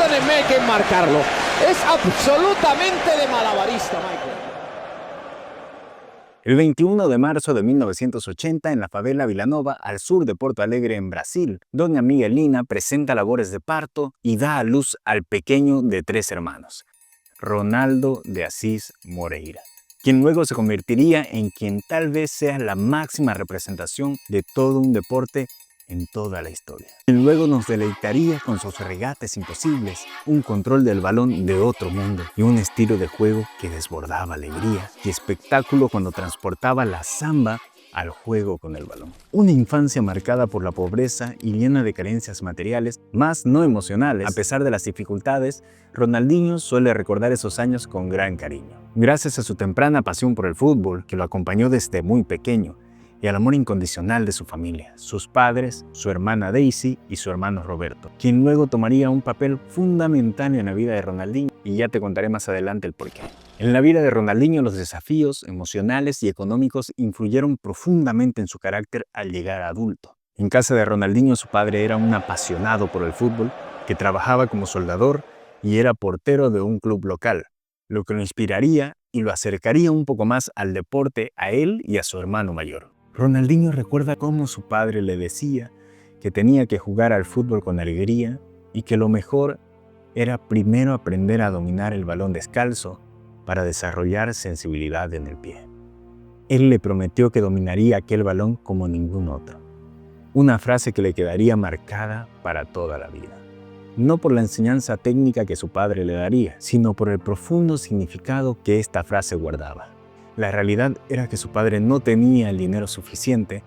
perdónenme que marcarlo. Es absolutamente de malabarista, Michael. El 21 de marzo de 1980, en la favela Vila Nova, al sur de Porto Alegre, en Brasil, doña Miguelina presenta labores de parto y da a luz al pequeño de 3 hermanos, Ronaldo de Assis Moreira, quien luego se convertiría en quien tal vez sea la máxima representación de todo un deporte en toda la historia. Quien luego nos deleitaría con sus regates imposibles, un control del balón de otro mundo y un estilo de juego que desbordaba alegría y espectáculo cuando transportaba la samba al juego con el balón. Una infancia marcada por la pobreza y llena de carencias materiales, más no emocionales. A pesar de las dificultades, Ronaldinho suele recordar esos años con gran cariño. Gracias a su temprana pasión por el fútbol, que lo acompañó desde muy pequeño, y al amor incondicional de su familia, sus padres, su hermana Daisy y su hermano Roberto, quien luego tomaría un papel fundamental en la vida de Ronaldinho, y ya te contaré más adelante el porqué. En la vida de Ronaldinho, los desafíos emocionales y económicos influyeron profundamente en su carácter al llegar a adulto. En casa de Ronaldinho, su padre era un apasionado por el fútbol, que trabajaba como soldador y era portero de un club local, lo que lo inspiraría y lo acercaría un poco más al deporte a él y a su hermano mayor. Ronaldinho recuerda cómo su padre le decía que tenía que jugar al fútbol con alegría y que lo mejor era primero aprender a dominar el balón descalzo para desarrollar sensibilidad en el pie. Él le prometió que dominaría aquel balón como ningún otro. Una frase que le quedaría marcada para toda la vida. No por la enseñanza técnica que su padre le daría, sino por el profundo significado que esta frase guardaba. La realidad era que su padre no tenía el dinero suficiente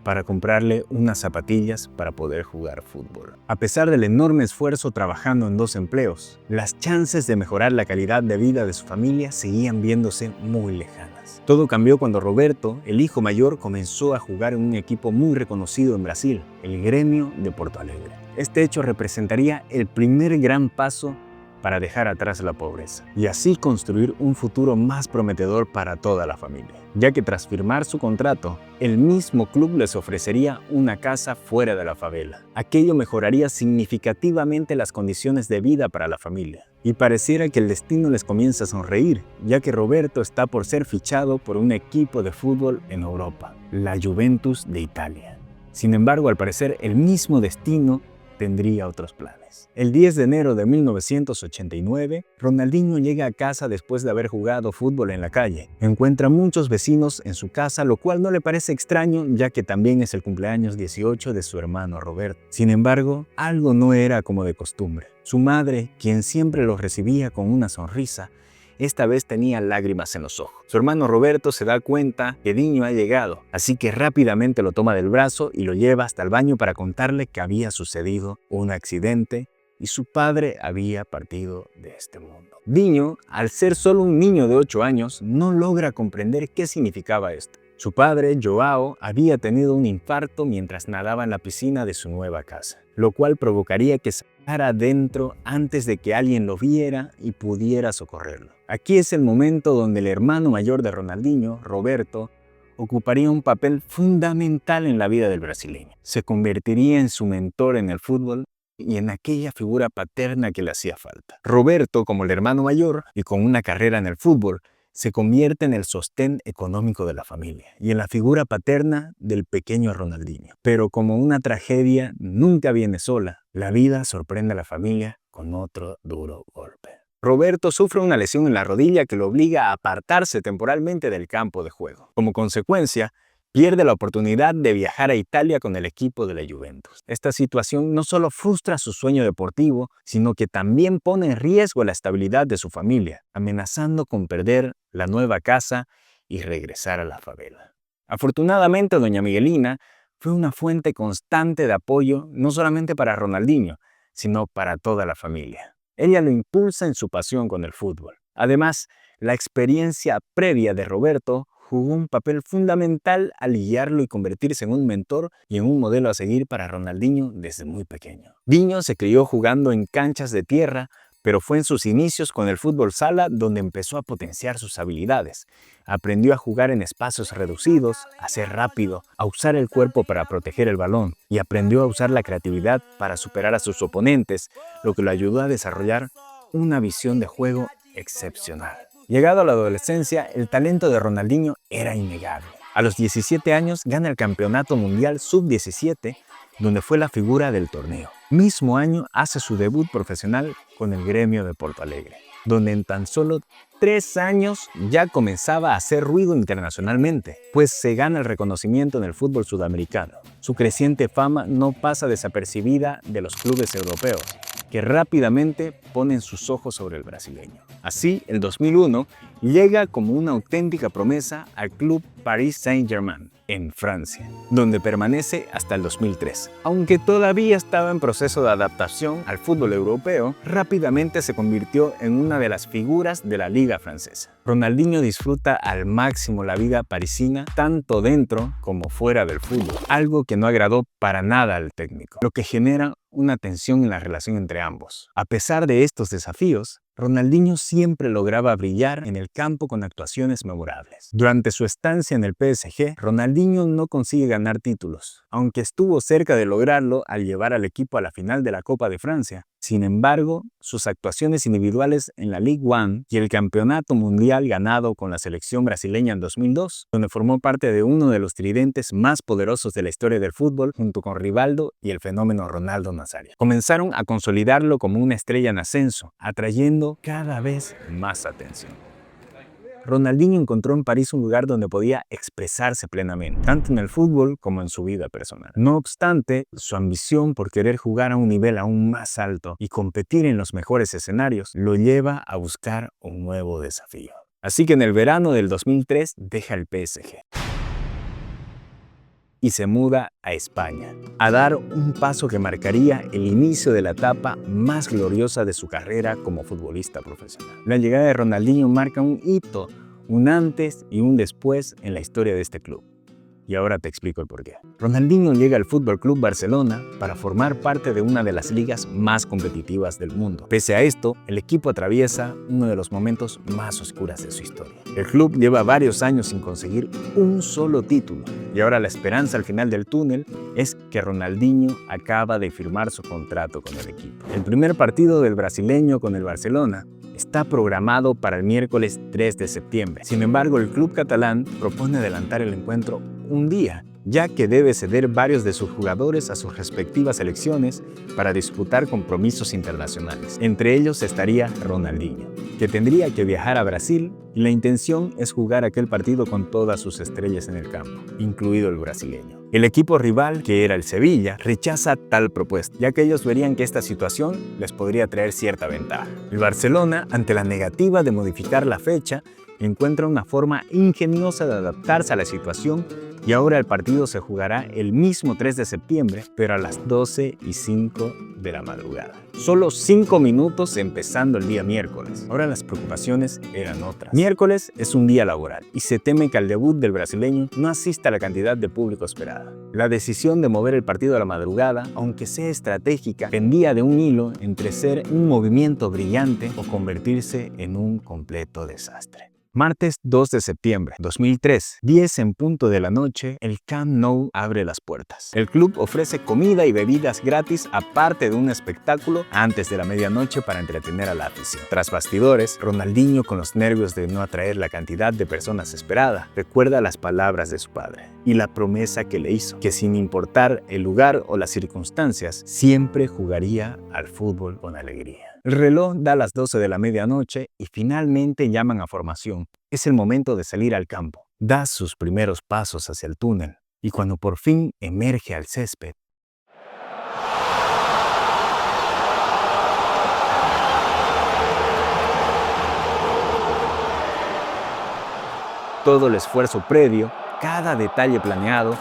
para comprarle unas zapatillas para poder jugar fútbol. A pesar del enorme esfuerzo trabajando en 2 empleos, las chances de mejorar la calidad de vida de su familia seguían viéndose muy lejanas. Todo cambió cuando Roberto, el hijo mayor, comenzó a jugar en un equipo muy reconocido en Brasil, el Grêmio de Porto Alegre. Este hecho representaría el primer gran paso para dejar atrás la pobreza y así construir un futuro más prometedor para toda la familia, ya que tras firmar su contrato, el mismo club les ofrecería una casa fuera de la favela. Aquello mejoraría significativamente las condiciones de vida para la familia. Y pareciera que el destino les comienza a sonreír, ya que Roberto está por ser fichado por un equipo de fútbol en Europa, la Juventus de Italia. Sin embargo, al parecer, el mismo destino tendría otros planes. El 10 de enero de 1989, Ronaldinho llega a casa después de haber jugado fútbol en la calle. Encuentra muchos vecinos en su casa, lo cual no le parece extraño, ya que también es el cumpleaños 18 de su hermano Roberto. Sin embargo, algo no era como de costumbre. Su madre, quien siempre lo recibía con una sonrisa, esta vez tenía lágrimas en los ojos. Su hermano Roberto se da cuenta que Dinho ha llegado, así que rápidamente lo toma del brazo y lo lleva hasta el baño para contarle que había sucedido un accidente y su padre había partido de este mundo. Dinho, al ser solo un niño de 8 años, no logra comprender qué significaba esto. Su padre, Joao, había tenido un infarto mientras nadaba en la piscina de su nueva casa, lo cual provocaría que saltara adentro antes de que alguien lo viera y pudiera socorrerlo. Aquí es el momento donde el hermano mayor de Ronaldinho, Roberto, ocuparía un papel fundamental en la vida del brasileño. Se convertiría en su mentor en el fútbol y en aquella figura paterna que le hacía falta. Roberto, como el hermano mayor y con una carrera en el fútbol, se convierte en el sostén económico de la familia y en la figura paterna del pequeño Ronaldinho. Pero como una tragedia nunca viene sola, la vida sorprende a la familia con otro duro golpe. Roberto sufre una lesión en la rodilla que lo obliga a apartarse temporalmente del campo de juego. Como consecuencia, pierde la oportunidad de viajar a Italia con el equipo de la Juventus. Esta situación no solo frustra su sueño deportivo, sino que también pone en riesgo la estabilidad de su familia, amenazando con perder la nueva casa y regresar a la favela. Afortunadamente, doña Miguelina fue una fuente constante de apoyo no solamente para Ronaldinho, sino para toda la familia. Ella lo impulsa en su pasión con el fútbol. Además, la experiencia previa de Roberto jugó un papel fundamental al guiarlo y convertirse en un mentor y en un modelo a seguir para Ronaldinho desde muy pequeño. Dinho se crió jugando en canchas de tierra pero fue en sus inicios con el fútbol sala donde empezó a potenciar sus habilidades. Aprendió a jugar en espacios reducidos, a ser rápido, a usar el cuerpo para proteger el balón y aprendió a usar la creatividad para superar a sus oponentes, lo que lo ayudó a desarrollar una visión de juego excepcional. Llegado a la adolescencia, el talento de Ronaldinho era innegable. A los 17 años gana el Campeonato Mundial Sub-17, donde fue la figura del torneo. Mismo año hace su debut profesional con el Gremio de Porto Alegre, donde en tan solo 3 años ya comenzaba a hacer ruido internacionalmente, pues se gana el reconocimiento en el fútbol sudamericano. Su creciente fama no pasa desapercibida de los clubes europeos, que rápidamente ponen sus ojos sobre el brasileño. Así, el 2001 llega como una auténtica promesa al club Paris Saint-Germain, en Francia, donde permanece hasta el 2003. Aunque todavía estaba en proceso de adaptación al fútbol europeo, rápidamente se convirtió en una de las figuras de la liga francesa. Ronaldinho disfruta al máximo la vida parisina, tanto dentro como fuera del fútbol, algo que no agradó para nada al técnico, lo que genera una tensión en la relación entre ambos. A pesar de estos desafíos, Ronaldinho siempre lograba brillar en el campo con actuaciones memorables. Durante su estancia en el PSG, Ronaldinho no consigue ganar títulos, aunque estuvo cerca de lograrlo al llevar al equipo a la final de la Copa de Francia. Sin embargo, sus actuaciones individuales en la Ligue 1 y el Campeonato Mundial ganado con la selección brasileña en 2002, donde formó parte de uno de los tridentes más poderosos de la historia del fútbol junto con Rivaldo y el fenómeno Ronaldo Nazario, comenzaron a consolidarlo como una estrella en ascenso, atrayendo cada vez más atención. Ronaldinho encontró en París un lugar donde podía expresarse plenamente, tanto en el fútbol como en su vida personal. No obstante, su ambición por querer jugar a un nivel aún más alto y competir en los mejores escenarios lo lleva a buscar un nuevo desafío. Así que en el verano del 2003 deja el PSG y se muda a España, a dar un paso que marcaría el inicio de la etapa más gloriosa de su carrera como futbolista profesional. La llegada de Ronaldinho marca un hito, un antes y un después en la historia de este club. Y ahora te explico el porqué. Ronaldinho llega al FC Barcelona para formar parte de una de las ligas más competitivas del mundo. Pese a esto, el equipo atraviesa uno de los momentos más oscuros de su historia. El club lleva varios años sin conseguir un solo título, y ahora la esperanza al final del túnel es que Ronaldinho acaba de firmar su contrato con el equipo. El primer partido del brasileño con el Barcelona está programado para el miércoles 3 de septiembre. Sin embargo, el club catalán propone adelantar el encuentro un día, ya que debe ceder varios de sus jugadores a sus respectivas selecciones para disputar compromisos internacionales. Entre ellos estaría Ronaldinho, que tendría que viajar a Brasil, y la intención es jugar aquel partido con todas sus estrellas en el campo, incluido el brasileño. El equipo rival, que era el Sevilla, rechaza tal propuesta, ya que ellos verían que esta situación les podría traer cierta ventaja. El Barcelona, ante la negativa de modificar la fecha, encuentra una forma ingeniosa de adaptarse a la situación y ahora el partido se jugará el mismo 3 de septiembre, pero a las 12:05 de la madrugada. Solo 5 minutos empezando el día miércoles. Ahora las preocupaciones eran otras. Miércoles es un día laboral y se teme que al debut del brasileño no asista la cantidad de público esperada. La decisión de mover el partido a la madrugada, aunque sea estratégica, pendía de un hilo entre ser un movimiento brillante o convertirse en un completo desastre. Martes 2 de septiembre 2003, 10 en punto de la noche, el Camp Nou abre las puertas. El club ofrece comida y bebidas gratis aparte de un espectáculo antes de la medianoche para entretener a la afición. Tras bastidores, Ronaldinho, con los nervios de no atraer la cantidad de personas esperada, recuerda las palabras de su padre y la promesa que le hizo, que sin importar el lugar o las circunstancias, siempre jugaría al fútbol con alegría. El reloj da las 12 de la medianoche y finalmente llaman a formación. Es el momento de salir al campo. Da sus primeros pasos hacia el túnel y cuando por fin emerge al césped, todo el esfuerzo previo, cada detalle planeado,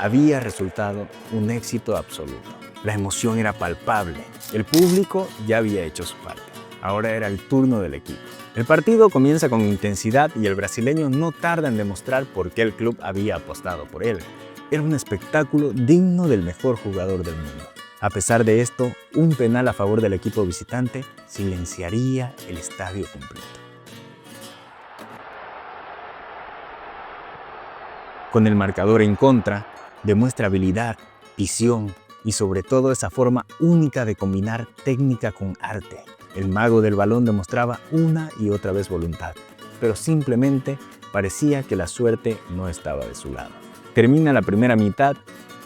había resultado un éxito absoluto. La emoción era palpable. El público ya había hecho su parte. Ahora era el turno del equipo. El partido comienza con intensidad y el brasileño no tarda en demostrar por qué el club había apostado por él. Era un espectáculo digno del mejor jugador del mundo. A pesar de esto, un penal a favor del equipo visitante silenciaría el estadio completo. Con el marcador en contra, demuestra habilidad, visión y sobre todo esa forma única de combinar técnica con arte. El mago del balón demostraba una y otra vez voluntad, pero simplemente parecía que la suerte no estaba de su lado. Termina la primera mitad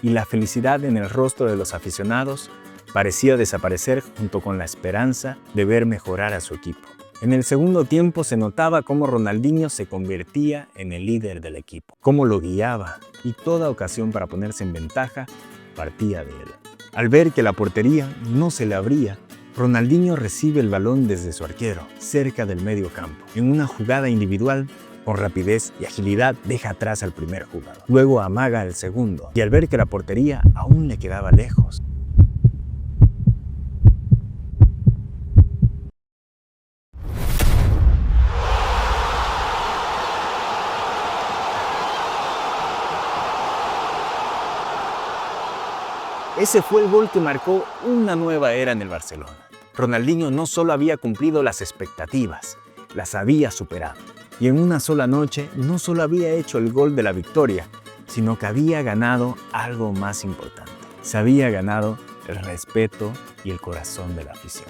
y la felicidad en el rostro de los aficionados parecía desaparecer junto con la esperanza de ver mejorar a su equipo. En el segundo tiempo se notaba cómo Ronaldinho se convertía en el líder del equipo, cómo lo guiaba y toda ocasión para ponerse en ventaja partía de él. Al ver que la portería no se le abría, Ronaldinho recibe el balón desde su arquero, cerca del medio campo. En una jugada individual, con rapidez y agilidad deja atrás al primer jugador. Luego amaga al segundo y al ver que la portería aún le quedaba lejos, ese fue el gol que marcó una nueva era en el Barcelona. Ronaldinho no solo había cumplido las expectativas, las había superado. Y en una sola noche no solo había hecho el gol de la victoria, sino que había ganado algo más importante. Se había ganado el respeto y el corazón de la afición.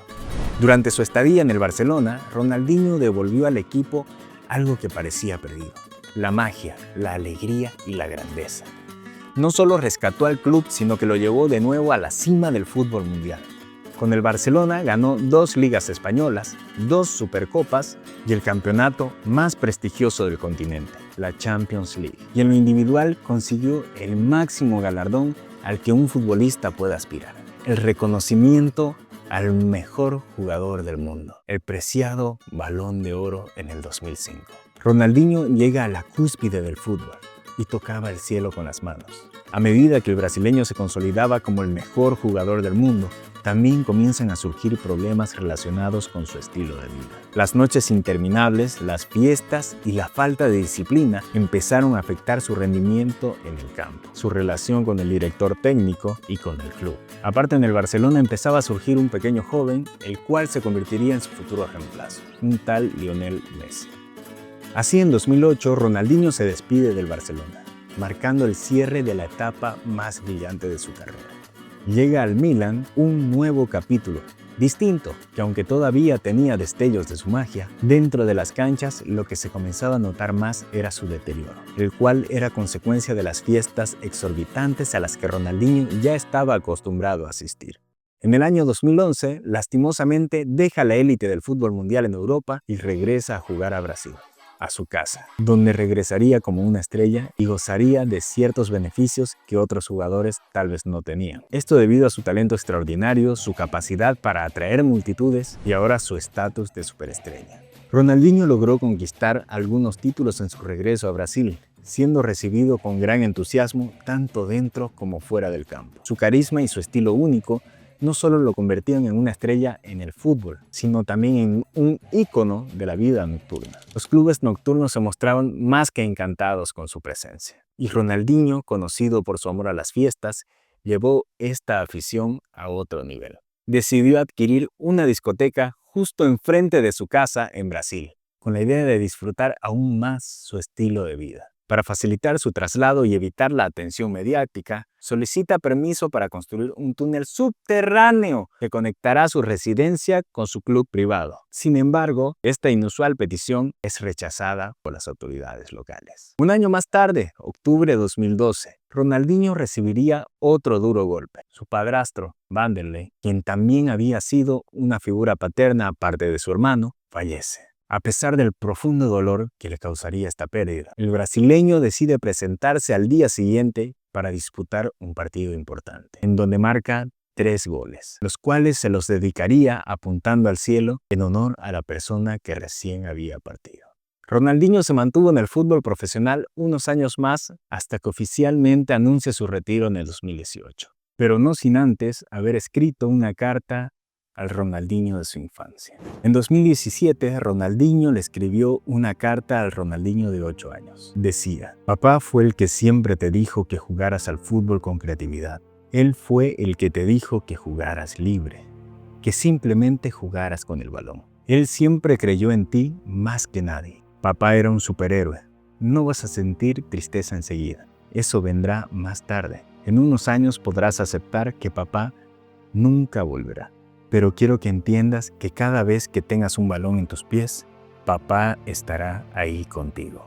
Durante su estadía en el Barcelona, Ronaldinho devolvió al equipo algo que parecía perdido: la magia, la alegría y la grandeza. No solo rescató al club, sino que lo llevó de nuevo a la cima del fútbol mundial. Con el Barcelona ganó 2 ligas españolas, 2 supercopas y el campeonato más prestigioso del continente, la Champions League. Y en lo individual consiguió el máximo galardón al que un futbolista puede aspirar: el reconocimiento al mejor jugador del mundo, el preciado Balón de Oro en el 2005. Ronaldinho llega a la cúspide del fútbol y tocaba el cielo con las manos. A medida que el brasileño se consolidaba como el mejor jugador del mundo, también comienzan a surgir problemas relacionados con su estilo de vida. Las noches interminables, las fiestas y la falta de disciplina empezaron a afectar su rendimiento en el campo, su relación con el director técnico y con el club. Aparte, en el Barcelona empezaba a surgir un pequeño joven, el cual se convertiría en su futuro reemplazo, un tal Lionel Messi. Así, en 2008, Ronaldinho se despide del Barcelona, marcando el cierre de la etapa más brillante de su carrera. Llega al Milan un nuevo capítulo, distinto, que aunque todavía tenía destellos de su magia, dentro de las canchas lo que se comenzaba a notar más era su deterioro, el cual era consecuencia de las fiestas exorbitantes a las que Ronaldinho ya estaba acostumbrado a asistir. En el año 2011, lastimosamente, deja la élite del fútbol mundial en Europa y regresa a jugar a Brasil, a su casa, donde regresaría como una estrella y gozaría de ciertos beneficios que otros jugadores tal vez no tenían. Esto debido a su talento extraordinario, su capacidad para atraer multitudes y ahora su estatus de superestrella. Ronaldinho logró conquistar algunos títulos en su regreso a Brasil, siendo recibido con gran entusiasmo tanto dentro como fuera del campo. Su carisma y su estilo único no solo lo convertían en una estrella en el fútbol, sino también en un ícono de la vida nocturna. Los clubes nocturnos se mostraban más que encantados con su presencia. Y Ronaldinho, conocido por su amor a las fiestas, llevó esta afición a otro nivel. Decidió adquirir una discoteca justo enfrente de su casa en Brasil, con la idea de disfrutar aún más su estilo de vida. Para facilitar su traslado y evitar la atención mediática, solicita permiso para construir un túnel subterráneo que conectará su residencia con su club privado. Sin embargo, esta inusual petición es rechazada por las autoridades locales. Un año más tarde, octubre de 2012, Ronaldinho recibiría otro duro golpe. Su padrastro, Vanderlei, quien también había sido una figura paterna aparte de su hermano, fallece. A pesar del profundo dolor que le causaría esta pérdida, el brasileño decide presentarse al día siguiente para disputar un partido importante, en donde marca 3 goles, los cuales se los dedicaría apuntando al cielo en honor a la persona que recién había partido. Ronaldinho se mantuvo en el fútbol profesional unos años más hasta que oficialmente anuncia su retiro en el 2018, pero no sin antes haber escrito una carta al Ronaldinho de su infancia. En 2017, Ronaldinho le escribió una carta al Ronaldinho de 8 años. Decía: «Papá fue el que siempre te dijo que jugaras al fútbol con creatividad Él fue el que te dijo que jugaras libre, que simplemente jugaras con el balón. Él siempre creyó en ti más que nadie. Papá era un superhéroe. No vas a sentir tristeza enseguida. Eso vendrá más tarde. En unos años podrás aceptar que papá nunca volverá. Pero quiero que entiendas que cada vez que tengas un balón en tus pies, papá estará ahí contigo.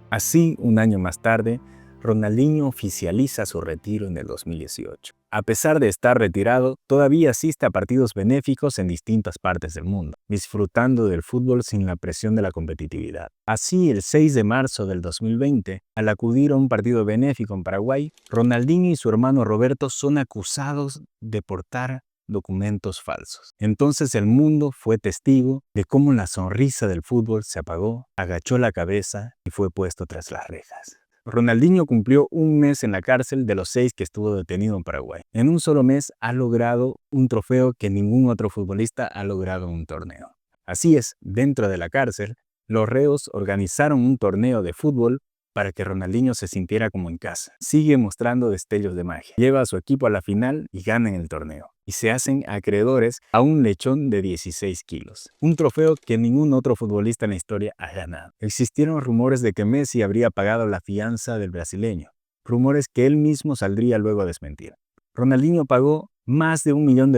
Así, un año más tarde, Ronaldinho oficializa su retiro en el 2018. A pesar de estar retirado, todavía asiste a partidos benéficos en distintas partes del mundo, disfrutando del fútbol sin la presión de la competitividad. Así, el 6 de marzo del 2020, al acudir a un partido benéfico en Paraguay, Ronaldinho y su hermano Roberto son acusados de portar documentos falsos. Entonces el mundo fue testigo de cómo la sonrisa del fútbol se apagó, agachó la cabeza y fue puesto tras las rejas. Ronaldinho cumplió un mes en la cárcel de los 6 que estuvo detenido en Paraguay. En un solo mes ha logrado un trofeo que ningún otro futbolista ha logrado en un torneo. Así es, dentro de la cárcel, los reos organizaron un torneo de fútbol para que Ronaldinho se sintiera como en casa. Sigue mostrando destellos de magia. Lleva a su equipo a la final y ganan el torneo. Y se hacen acreedores a un lechón de 16 kilos. Un trofeo que ningún otro futbolista en la historia ha ganado. Existieron rumores de que Messi habría pagado la fianza del brasileño. Rumores que él mismo saldría luego a desmentir. Ronaldinho pagó más de $1 millón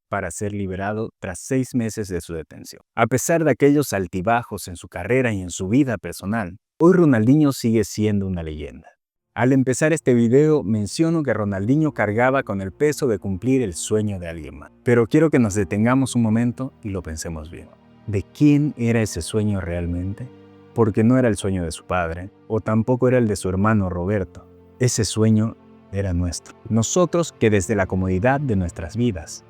para ser liberado tras 6 meses de su detención. A pesar de aquellos altibajos en su carrera y en su vida personal, hoy Ronaldinho sigue siendo una leyenda. Al empezar este video menciono que Ronaldinho cargaba con el peso de cumplir el sueño de alguien más. Pero quiero que nos detengamos un momento y lo pensemos bien. ¿De quién era ese sueño realmente? Porque no era el sueño de su padre, o tampoco era el de su hermano Roberto. Ese sueño era nuestro. Nosotros que desde la comodidad de nuestras vidas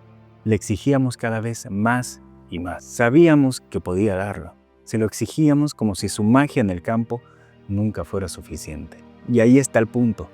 le exigíamos cada vez más y más. Sabíamos que podía darlo. Se lo exigíamos como si su magia en el campo nunca fuera suficiente. Y ahí está el punto.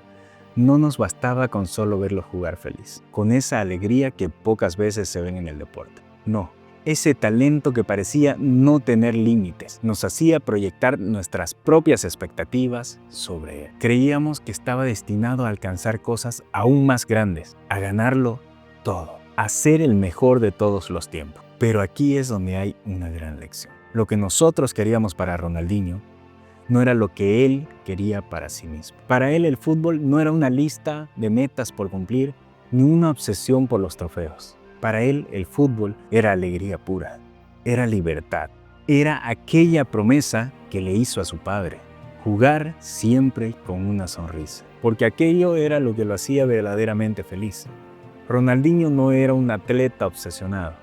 No nos bastaba con solo verlo jugar feliz, con esa alegría que pocas veces se ven en el deporte. No, ese talento que parecía no tener límites, nos hacía proyectar nuestras propias expectativas sobre él. Creíamos que estaba destinado a alcanzar cosas aún más grandes, a ganarlo todo, a ser el mejor de todos los tiempos. Pero aquí es donde hay una gran lección. Lo que nosotros queríamos para Ronaldinho no era lo que él quería para sí mismo. Para él el fútbol no era una lista de metas por cumplir, ni una obsesión por los trofeos. Para él el fútbol era alegría pura, era libertad, era aquella promesa que le hizo a su padre, jugar siempre con una sonrisa, porque aquello era lo que lo hacía verdaderamente feliz. Ronaldinho no era un atleta obsesionado,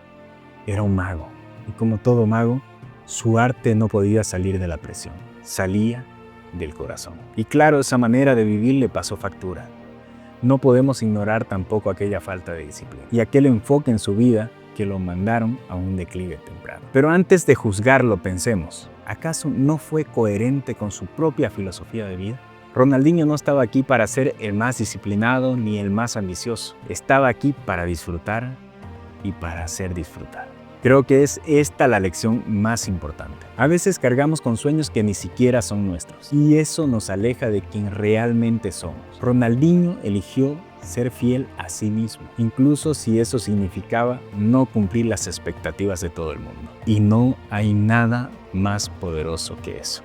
era un mago, y como todo mago, su arte no podía salir de la presión. Salía del corazón. Y claro, esa manera de vivir le pasó factura. No podemos ignorar tampoco aquella falta de disciplina y aquel enfoque en su vida que lo mandaron a un declive temprano. Pero antes de juzgarlo, pensemos, ¿acaso no fue coherente con su propia filosofía de vida? Ronaldinho no estaba aquí para ser el más disciplinado ni el más ambicioso. Estaba aquí para disfrutar y para hacer disfrutar. Creo que es esta la lección más importante. A veces cargamos con sueños que ni siquiera son nuestros y eso nos aleja de quien realmente somos. Ronaldinho eligió ser fiel a sí mismo, incluso si eso significaba no cumplir las expectativas de todo el mundo. Y no hay nada más poderoso que eso.